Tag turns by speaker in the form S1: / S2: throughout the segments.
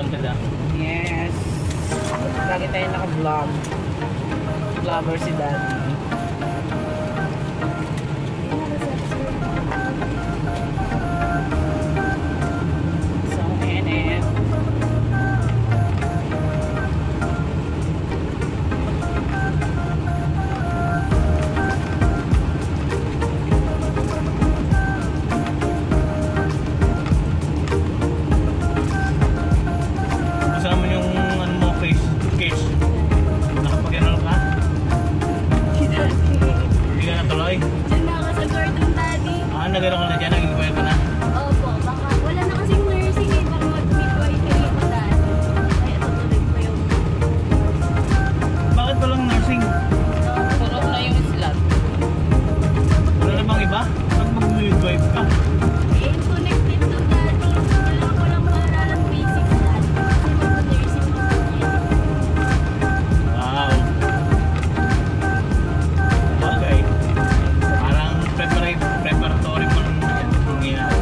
S1: wanted ah.
S2: Yes. Lagi tayo naka-vlog. Vlogger si Daddy. So, NF.
S1: Kasama yung ano mo, case. Nakapag-ano ka? Hindi ka natuloy?
S3: Diyan na ako sa Gordon, Daddy.
S1: Nagano ka na dyan, nag-inquire ka na?
S3: Opo, baka wala na kasing nursing eh, para mag-midwifery pa dati. Kaya tutuloy ko yung...
S1: Bakit walang nursing?
S2: Puro na yung slot.
S1: Wala na bang iba? Pag mag-midwife ka?
S3: Eh, connected to Daddy. Kailangan ko lang maaralang basics Daddy. Kasi mag-nursing pa po niya.
S1: Wow. Okay. Parang preparatory mo lang yan. Nangyayari.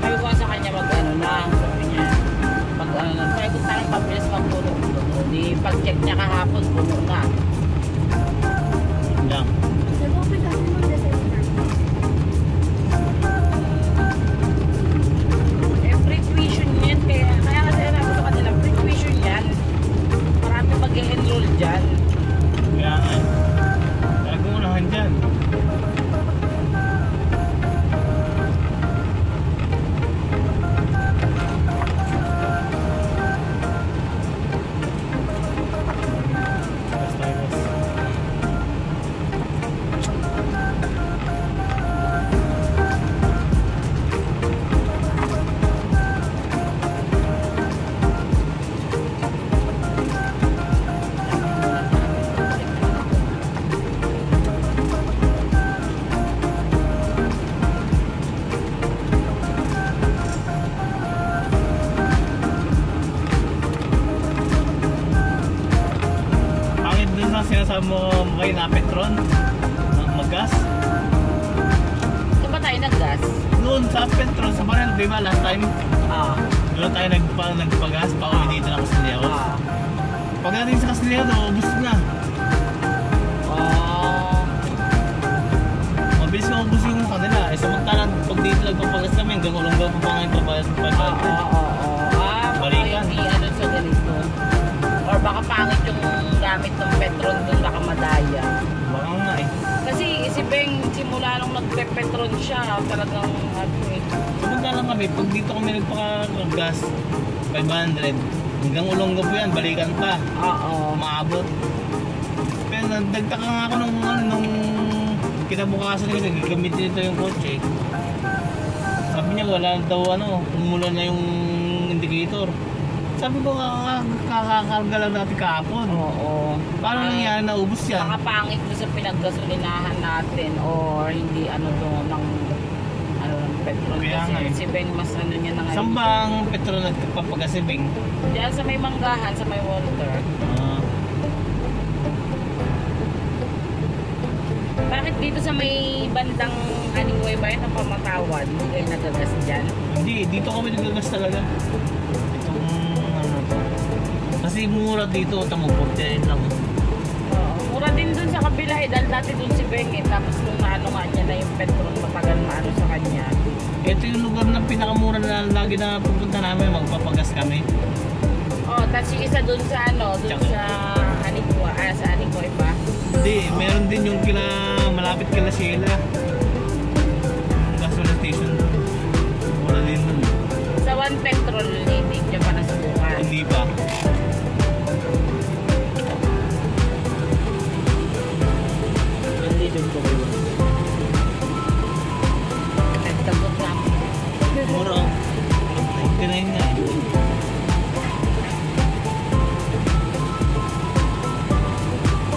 S2: Sabi ko sa kanya mag-ano na. Sabi niya, pag-ano na. Sabi ko sa akin, pabilis mag-puno. Di pag-check niya kahapon, puno na.
S1: Yun lang.
S3: Sa loob kasi mag-December.
S2: Eh, free tuition yan. Kaya kasi namin sa kanila, free tuition yan. Marami mag-enroll dyan.
S1: Kaya nga. Talagang unahan dyan. Basta yun. Pangit dun na sinasabi mo kayo na Petron? Mag-gas?
S2: Saan ba tayo nag-gas?
S1: Noon sa Petron, sa Barel, di ba last time?
S2: Ah.
S1: Doon tayo nagpagas, pauwi dito ng Castilleos.
S2: Ah.
S1: Pagdating sa Castilleos, ubus na.
S2: Oh.
S1: Mabilis na ubus yung kanila. Eh, samantalang pag dito nagpapagas kami, hanggang ulonggaw pa pa ngayon pabayad. Balikan.
S2: Baka hindi ano sa ganito. Or baka pangit yung gamit ng Petron doon, baka madaya.
S1: Baka nga eh.
S2: Kasi si Beng, simula nung nagpe-Petron siya, talagang ano eh.
S1: Samantalang kami, pag dito kami nagpapagas, 500. Hanggang ulonggaw po yan, balikan pa.
S2: Oo.
S1: Maabot. Pero nagtaka nga ako nung kinabukasan kasi gagamitin nito yung kotse. Sabi niya wala daw umula na yung indicator. Sabi ko kakakarga lang natin kahapon.
S2: Oo.
S1: Paano nangyari na ubos yan?
S2: Baka pangit doon sa pinaggasolinahan natin or hindi doon ng ng Petron.
S1: Kaya nga eh.
S2: Kasi si Beng mas niya na ngayon.
S1: Saan ba ang Petron nagpapagasibing?
S2: Diyan sa may Manggahan, sa may Walter. Bakit dito sa may bandang Aningway ba yun ang Pamatawan? Hindi kayo nagagas dyan?
S1: Hindi, dito kami nagagas talaga. Itong to. Kasi mura dito, tamo 49 lang.
S2: Oo. Mura din dun sa kabila eh. Dahil dati dun si Beng eh. Tapos nung nga niya na yung Petron, matagal sa kanya.
S1: Ito yung lugar na pinakamura na lagi na pupunta namin, magpapagas kami.
S2: Oh, tapos yung isa dun sa dun sa sa Aningway ba?
S1: Hindi, meron din yung malapit kila Sheila. Gasoline station doon. Wala din doon.
S2: Sa One Petrol, hindi niya pa nasubukan.
S1: Hindi pa. Hindi doon ko ba?
S2: Nagtagot na ako.
S1: Mura. 99 nga eh.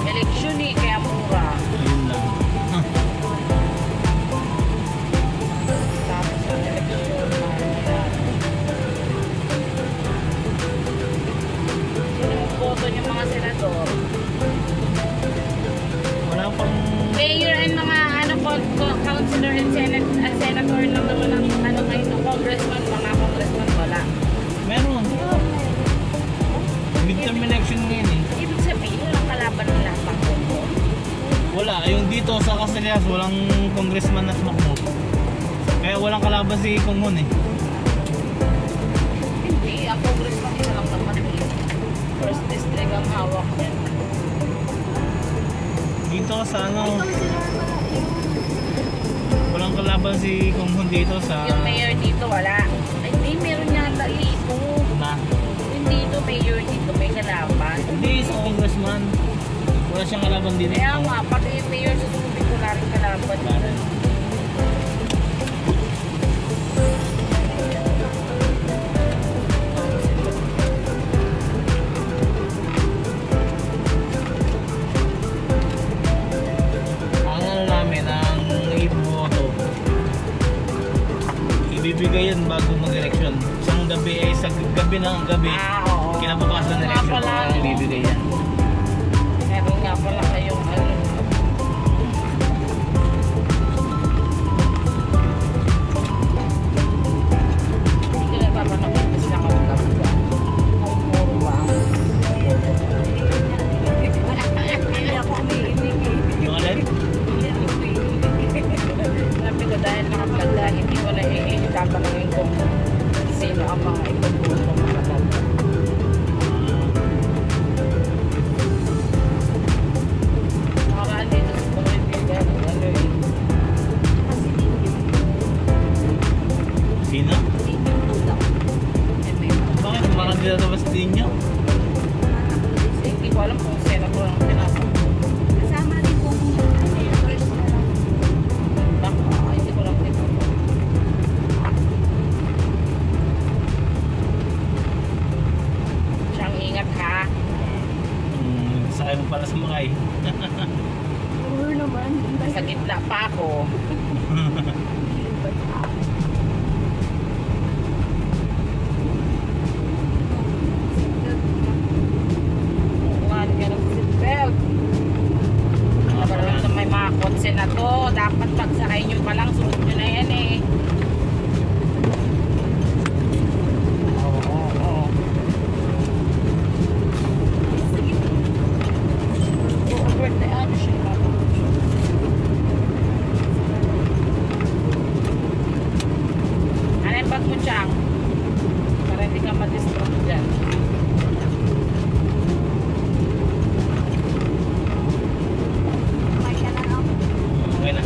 S2: Eleksyon eh, kaya mura.
S1: Ayun lang.
S2: Tapos ang eleksyon, sino ang boto yung mga senador?
S1: Wala pang...
S2: Mayor and mga councilor and senator lang naman ang ngayon, congressman
S1: midterm election ngayon eh.
S2: Ibig sabihin, walang kalaban ng lapang ko.
S1: Wala, yung dito sa Castillas, walang congressman at makmok. Kaya walang kalaban si Kunghon eh.
S2: Hindi, ang congressman isa lang naman eh. First district ang hawak niya.
S1: Dito sa ano,
S3: Ikaw sila pala yun.
S1: walang kalaban si Kunghon dito sa...
S2: Yung mayor dito, wala. Ay, hindi, meron yata dito.
S1: Na.
S2: Hindi dito, mayor dito, may kalaban.
S1: Hindi, sa congressman. Wala siyang kalaban din eh.
S2: Kaya nga, pati yung mayor sa Subic, wala rin kalaban.
S1: Wala rin. Ang ano namin, ang iboto, ibibigay yan bago mag-election. Isang gabi eh, sa gabi ng gabi,
S2: Oo.
S1: kinabukasan ng
S2: Nga
S1: election,
S2: pala, no?
S1: ibibigay yan.
S2: Meron nga pala kayong ano. Hindi ko nagpapanakit kasi nakapagkapag. Ang puro ba?
S3: Hindi ako umiinig eh.
S1: Yung alin?
S3: Hindi ako umiinig.
S2: Sabi ko dahil nakapagda, hindi ko na iitatanungin kung sino ang mga itutulong ng mga dalawa. Nakaraan dito sa pumipigyan, ano eh.
S3: Kasi hindi
S1: Sino?
S3: tulak.
S1: Bakit? Parang dinatapos din nyo?
S2: Hindi ko alam kung senator ang tinatanong.
S3: Kasama rin kung first na lang.
S2: Baka, hindi ko lang dito. Siyang ingat ha.
S1: Sakay mo pala sa makay.
S3: Oo naman.
S2: Sa gitna pa ako. Kuhan ka ng seatbelt. Nabalong na may mga kotse na to. Dapat pagsakay nyo pa lang, sunod nyo na yan eh. Oo. Over the ano siya. Ano yung bag mo, Chang? Para hindi ka ma-distract dyan.
S3: Kaya na lang.
S1: Okay na.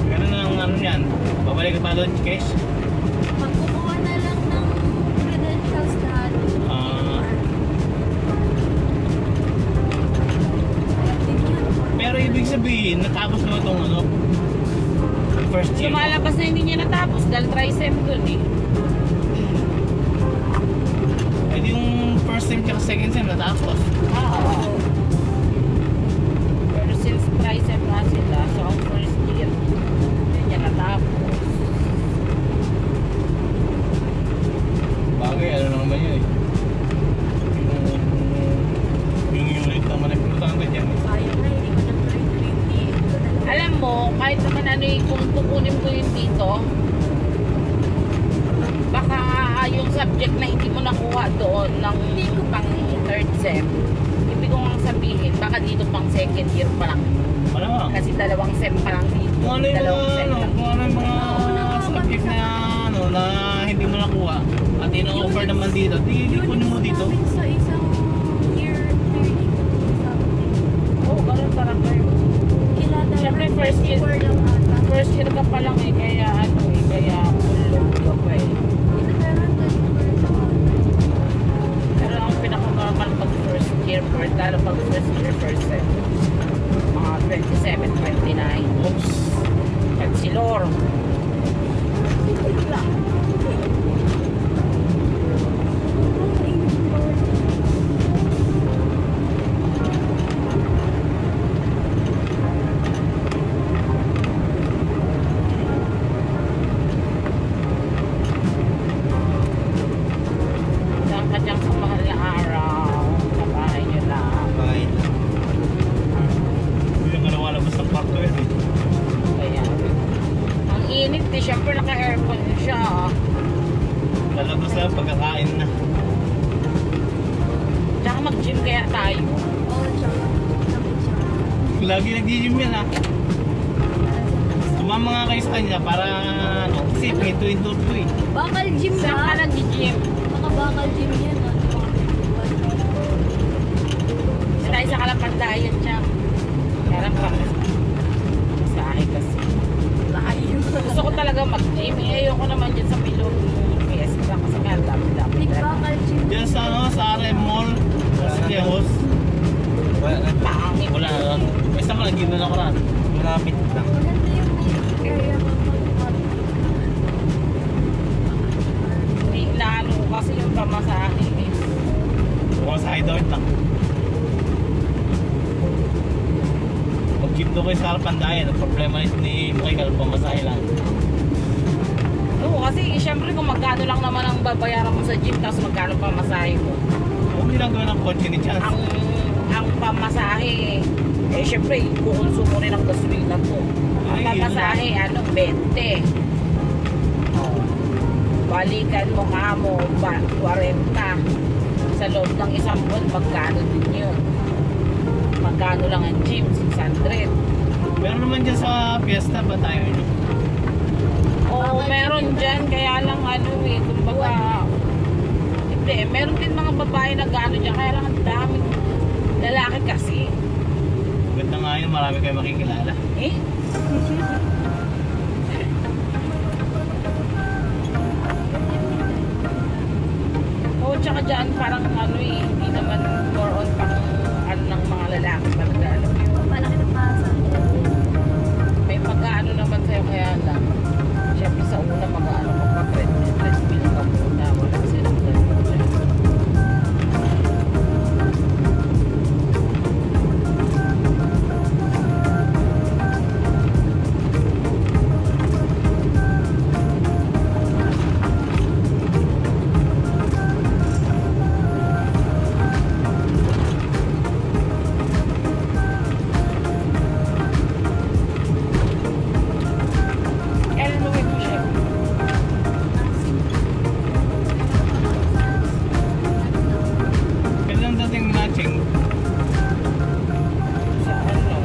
S1: Ganun na ang ano yan. Babalik ka pa doon, Kesh?
S3: Magkukuha na lang ng credentials lahat.
S1: Ah. Pero ibig sabihin, natapos mo itong ano? First year mo.
S2: Lumalabas na hindi niya natapos dahil trisem dun eh.
S1: Eh di yung first sem tsaka second sem natapos.
S2: Oo. Pero since trisem na sila, so ang first year, hindi niya natapos.
S1: Bagay, ano naman yun eh. Yung unit naman ay importante dyan.
S3: Sayang na, hindi ko na tuloy-tuloy.
S2: Alam mo, kahit naman ano eh, kung tukunin ko yun dito, baka yung subject na hindi mo nakuha doon ng pang third sem, ibig ko nga sabihin, baka dito pang second year pa lang.
S1: Malamang.
S2: Kasi dalawang sem pa lang dito.
S1: Kung ano yung
S2: Dalawang
S1: mga,
S2: sem
S1: ano,
S2: lang.
S1: kung ano yung mga subject na, ano, na hindi mo nakuha at ino-offer naman dito, di kunin mo dito.
S3: Unit namin sa isang year 30 something.
S2: Oo, ganun talaga yun.
S3: Kailangan
S2: Siyempre, first year.
S3: lang ata.
S2: First year ka pa lang eh, kaya ano eh, kaya full load ka pa eh.
S3: Kailangan 24 lang ata.
S2: Pero ang pinaka-normal pag first year, lalo pag first year, first sem, mga 27, 29.
S1: Oops.
S2: At si Lor, aircon siya.
S1: Lalabas na pagkakain na.
S2: Tsaka mag-gym kaya tayo.
S3: Oo, tsaka.
S1: Lagi nag-gym yan ha. Sumama nga kayo sa kanya para ano, kasi ito yung turto eh.
S3: Bakal gym
S2: Saan ka
S3: ba?
S2: nag-gym?
S3: Baka bakal gym yan.
S2: Tayo sa Kalapandayan siya. Kaya lang pa. Masahe kasi.
S3: Layo.
S2: Gusto ko talaga mag-gym. Ayoko naman dyan sa Pilong Fiesta kasi nga dami-dami.
S3: Big bakal gym.
S1: Diyan sa ano, sa RM Mall, sa Lehos.
S2: Pangit.
S1: Wala na doon. Basta mo nag-gym na ako rin. Malapit lang.
S3: Maganda yung area mo.
S2: Hindi inaano ko kasi yung pamasahe eh.
S1: Kung sa hideout lang. Mag-gym doon kayo sa Kalapandayan. Ang problema ni Michael, pamasahe lang.
S2: Oo, kasi syempre kung magkano lang naman ang babayaran mo sa gym tapos magkano pamasahe mo.
S1: Huwag nilang gawin ang kotse ni Chance.
S2: Ang pamasahe eh syempre kukonsumo rin ang gasolina ko. Ang
S1: Ay,
S2: pamasahe ano 20. Oh. Balikan mo nga mo 40 sa loob ng isang buwan magkano din yun. Magkano lang ang gym 600.
S1: Meron naman dyan sa Fiesta ba tayo yun?
S2: Oo, meron dyan. Kaya lang ano eh, kumbaga, hindi, meron din mga babae na gano'n dyan. Kaya lang ang daming lalaki kasi.
S1: Ganda nga yun, marami kayo makikilala.
S2: Eh? Oo, tsaka dyan parang ano eh, hindi naman more on pang ano ng mga lalaki talaga. Alam mo yun?
S3: Malaki na pasa.
S2: May pagkaano naman sa'yo kaya lang. Siyempre sa una mag-ano magpa-treadmill ka muna. Wala silang ganun dyan. Kailan mo mo siya?
S1: Kailan dating matching?
S2: Sa ano?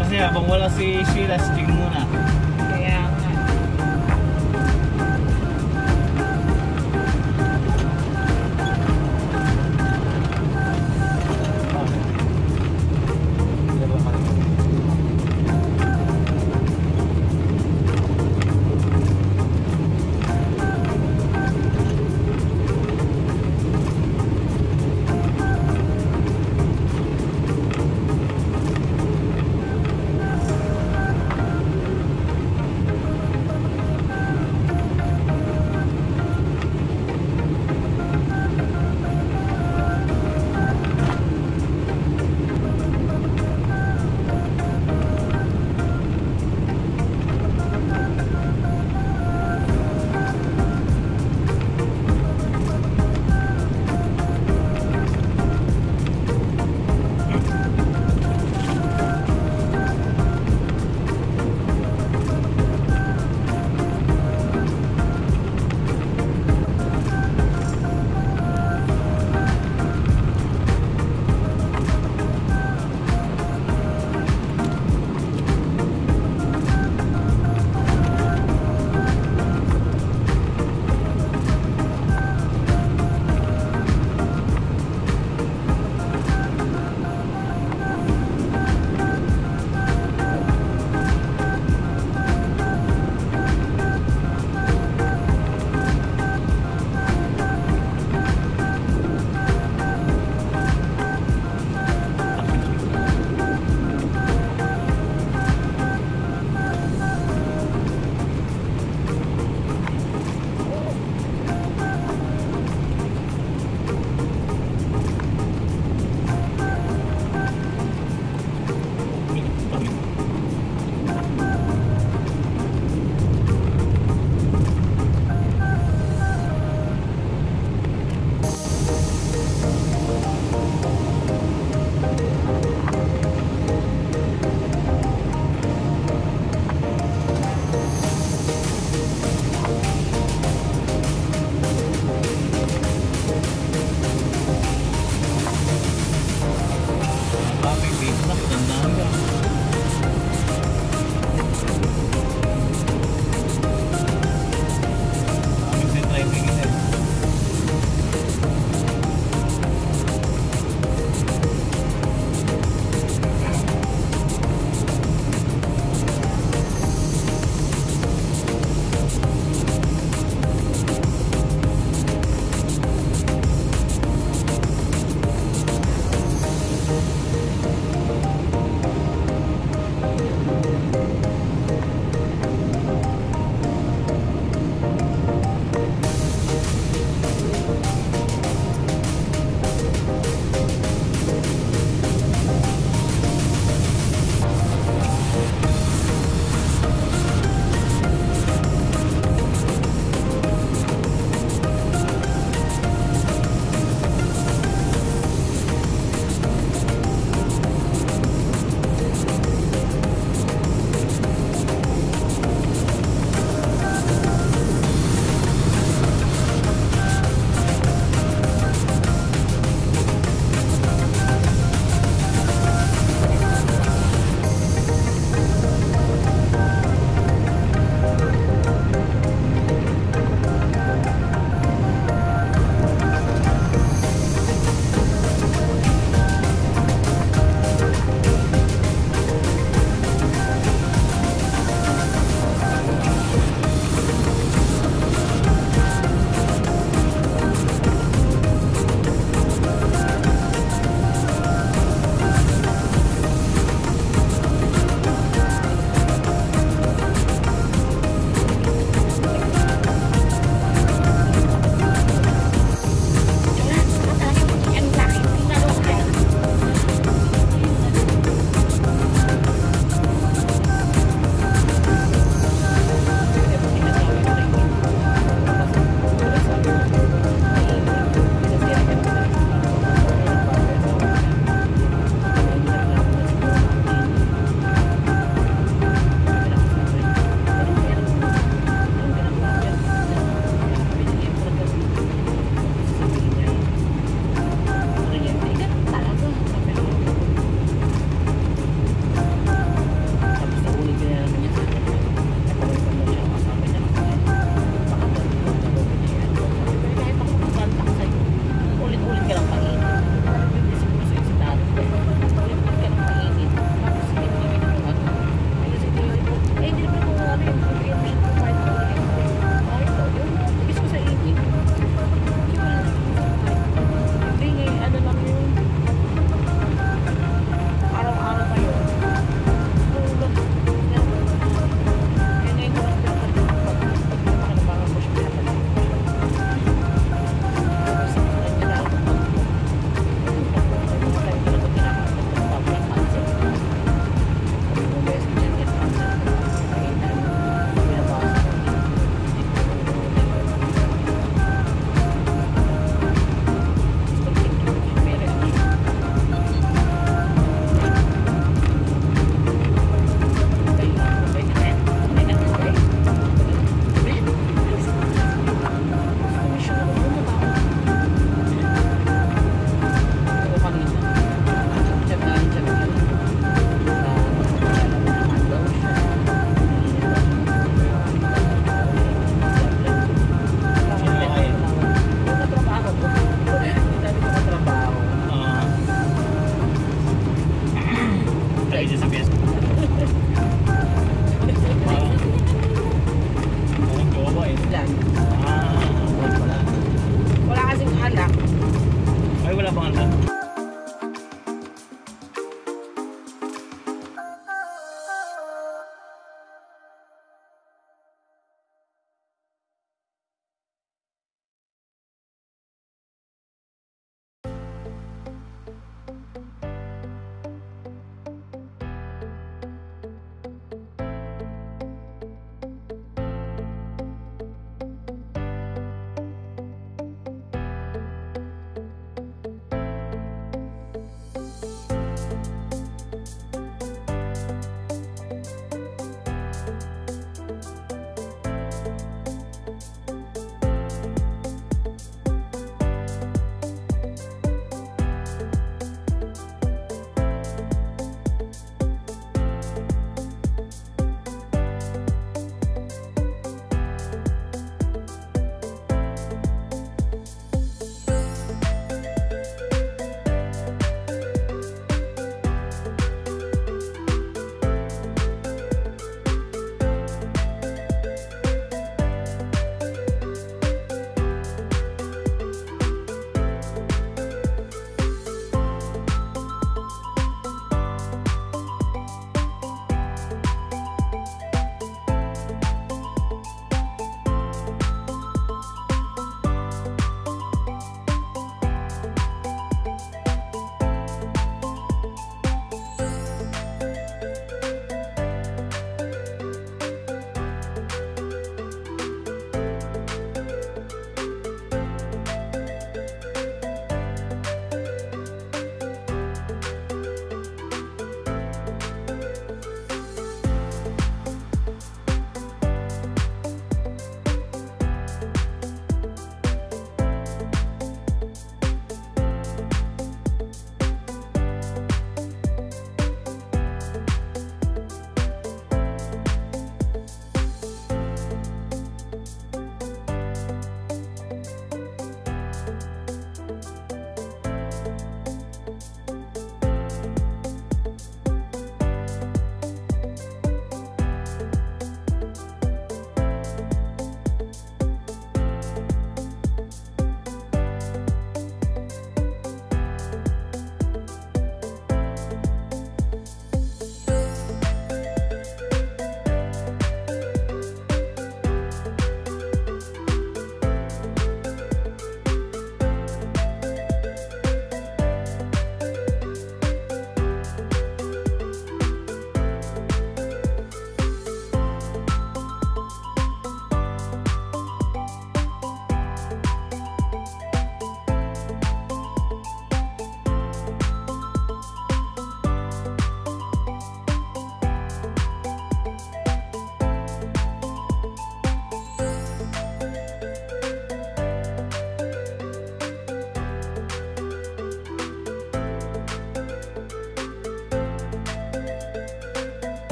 S1: Kasi habang wala si Sheila, si Ching